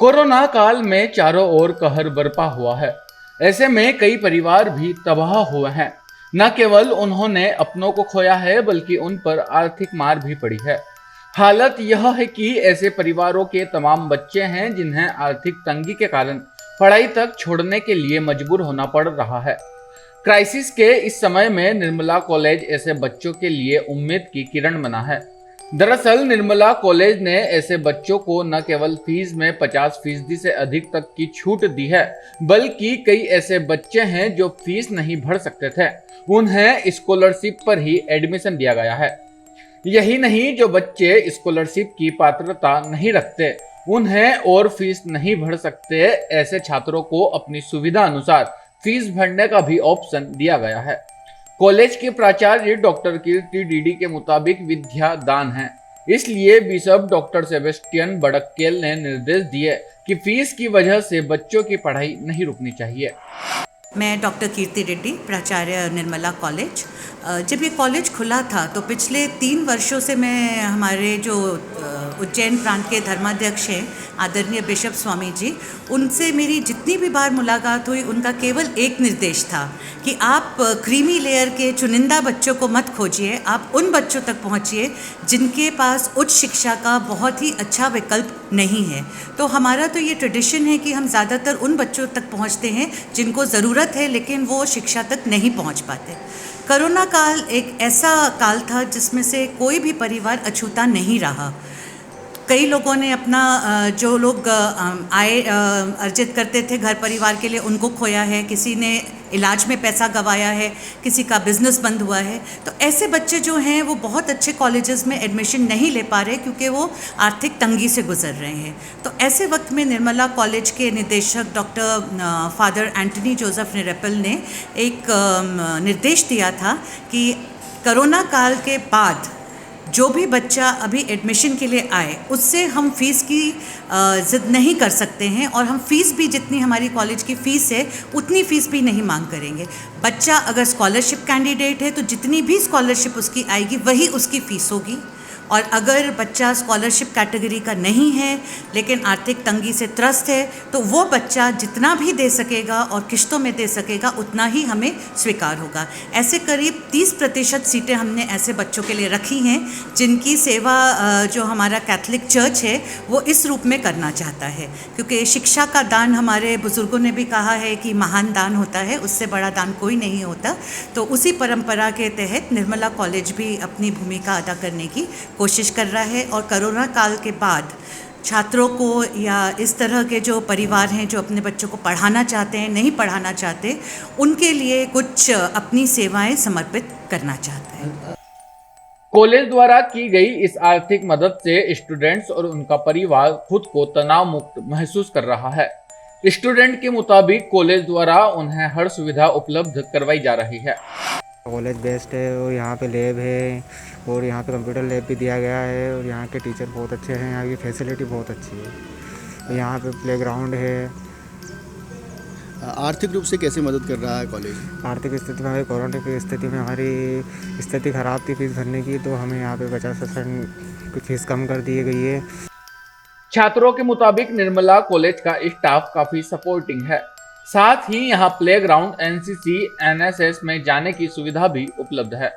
Corona काल में चारों ओर कहर बरपा हुआ है। ऐसे में कई परिवार भी तबाह हुए हैं। न केवल उन्होंने अपनों को खोया है बल्कि उन पर आर्थिक मार भी पड़ी है। हालत यह है कि ऐसे परिवारों के तमाम बच्चे हैं जिन्हें आर्थिक तंगी के कारण पढ़ाई तक छोड़ने के लिए मजबूर होना पड़ रहा है। क्राइसिस के इस समय में निर्मला कॉलेज ऐसे बच्चों के लिए उम्मीद की किरण बना है। दरअसल निर्मला कॉलेज ने ऐसे बच्चों को न केवल फीस में 50% से अधिक तक की छूट दी है, बल्कि कई ऐसे बच्चे हैं जो फीस नहीं भर सकते थे, उन्हें स्कॉलरशिप पर ही एडमिशन दिया गया है। यही नहीं, जो बच्चे स्कॉलरशिप की पात्रता नहीं रखते, उन्हें और फीस नहीं भर सकते, ऐसे छात्रों को अपनी सुविधा अनुसार फीस भरने का भी ऑप्शन दिया गया है। कॉलेज के प्राचार्य डॉक्टर कीर्ति डीडी के मुताबिक विद्या दान है, इसलिए बिशप डॉक्टर सेबेस्टियन बड़क्केल ने निर्देश दिए कि फीस की वजह से बच्चों की पढ़ाई नहीं रुकनी चाहिए। मैं डॉक्टर कीर्ति रेड्डी, प्राचार्य निर्मला कॉलेज। जब ये कॉलेज खुला था तो पिछले 3 वर्षों से मैं हमारे जो उज्जैन प्रांत के धर्माध्यक्ष हैं आदरणीय बिशप स्वामी जी, उनसे मेरी जितनी भी बार मुलाकात हुई, उनका केवल एक निर्देश था कि आप क्रीमी लेयर के चुनिंदा बच्चों को मत खोजिए, आप उन बच्चों तक पहुंचिए जिनके पास उच्च शिक्षा का बहुत ही अच्छा विकल्प नहीं है। तो हमारा तो ये ट्रेडिशन है कि हम ज़्यादातर उन बच्चों तक पहुंचते हैं जिनको ज़रूरत है लेकिन वो शिक्षा तक नहीं पहुंच पाते। कोरोना काल एक ऐसा काल था जिसमें से कोई भी परिवार अछूता नहीं रहा। कई लोगों ने अपना जो लोग आय अर्जित करते थे घर परिवार के लिए, उनको खोया है, किसी ने इलाज में पैसा गंवाया है, किसी का बिजनेस बंद हुआ है। तो ऐसे बच्चे जो हैं वो बहुत अच्छे कॉलेजेस में एडमिशन नहीं ले पा रहे क्योंकि वो आर्थिक तंगी से गुजर रहे हैं। तो ऐसे वक्त में निर्मला कॉलेज के निदेशक डॉक्टर फादर एंटनी जोसेफ निरेपल ने एक निर्देश दिया था कि कोरोना काल के बाद जो भी बच्चा अभी एडमिशन के लिए आए उससे हम फ़ीस की ज़िद नहीं कर सकते हैं, और हम फ़ीस भी जितनी हमारी कॉलेज की फ़ीस है उतनी फ़ीस भी नहीं मांग करेंगे। बच्चा अगर स्कॉलरशिप कैंडिडेट है तो जितनी भी स्कॉलरशिप उसकी आएगी वही उसकी फ़ीस होगी, और अगर बच्चा स्कॉलरशिप कैटेगरी का नहीं है लेकिन आर्थिक तंगी से त्रस्त है तो वो बच्चा जितना भी दे सकेगा और किश्तों में दे सकेगा उतना ही हमें स्वीकार होगा। ऐसे करीब 30% सीटें हमने ऐसे बच्चों के लिए रखी हैं जिनकी सेवा जो हमारा कैथलिक चर्च है वो इस रूप में करना चाहता है, क्योंकि शिक्षा का दान हमारे बुज़ुर्गों ने भी कहा है कि महान दान होता है, उससे बड़ा दान कोई नहीं होता। तो उसी परंपरा के तहत निर्मला कॉलेज भी अपनी भूमिका अदा करने की कोशिश कर रहा है, और कोरोना काल के बाद छात्रों को या इस तरह के जो परिवार हैं जो अपने बच्चों को पढ़ाना चाहते हैं, नहीं पढ़ाना चाहते, उनके लिए कुछ अपनी सेवाएं समर्पित करना चाहते हैं। कॉलेज द्वारा की गई इस आर्थिक मदद से स्टूडेंट्स और उनका परिवार खुद को तनाव मुक्त महसूस कर रहा है। स्टूडेंट के मुताबिक कॉलेज द्वारा उन्हें हर सुविधा उपलब्ध करवाई जा रही है। कॉलेज बेस्ट है और यहाँ पे लैब है और यहाँ पे कंप्यूटर लैब भी दिया गया है, और यहाँ के टीचर बहुत अच्छे हैं, यहाँ की फैसिलिटी बहुत अच्छी है, और यहाँ पे प्लेग्राउंड है। आर्थिक रूप से कैसे मदद कर रहा है कॉलेज? आर्थिक स्थिति में, कोरोना की स्थिति में हमारी स्थिति ख़राब थी फीस भरने की, तो हमें यहाँ पे 50% की फीस कम कर दी गई है। छात्रों के मुताबिक निर्मला कॉलेज का स्टाफ काफी सपोर्टिंग है, साथ ही यहाँ प्लेग्राउंड, एनसीसी, एनएसएस में जाने की सुविधा भी उपलब्ध है।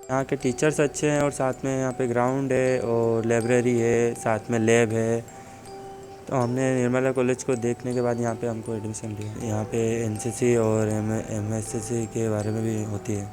यहाँ के टीचर्स अच्छे हैं और साथ में यहाँ पे ग्राउंड है और लाइब्रेरी है, साथ में लैब है। तो हमने निर्मला कॉलेज को देखने के बाद यहाँ पे हमको एडमिशन लिया। यहाँ पे एनसीसी और एमएससी के बारे में भी होती है।